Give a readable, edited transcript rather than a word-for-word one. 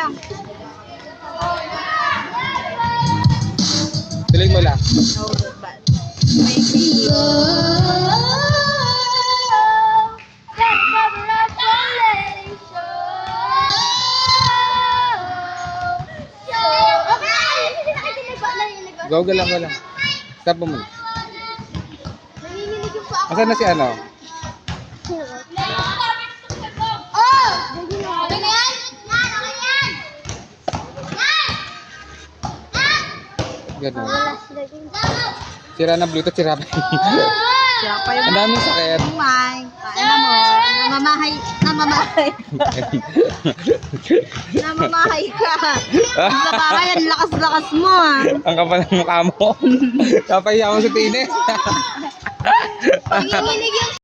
lang. Tuloy mo lang. No, but make me Go, go lang, go lang. Stop mo muna. nanginginig yung pa ako. Asan na si ano? Oh! Okay na yan? Okay na yan! Ganun. Sira na Bluetooth, sira pa. Siya pa yung Ang daming sakit. Mike. Paano mo? Namamahay. Namamahay ka. Sa bahay, ang lakas-lakas mo ah. Ang kapal ng mukha mo. Kapahiya mo sa tinis. Nanginginig yung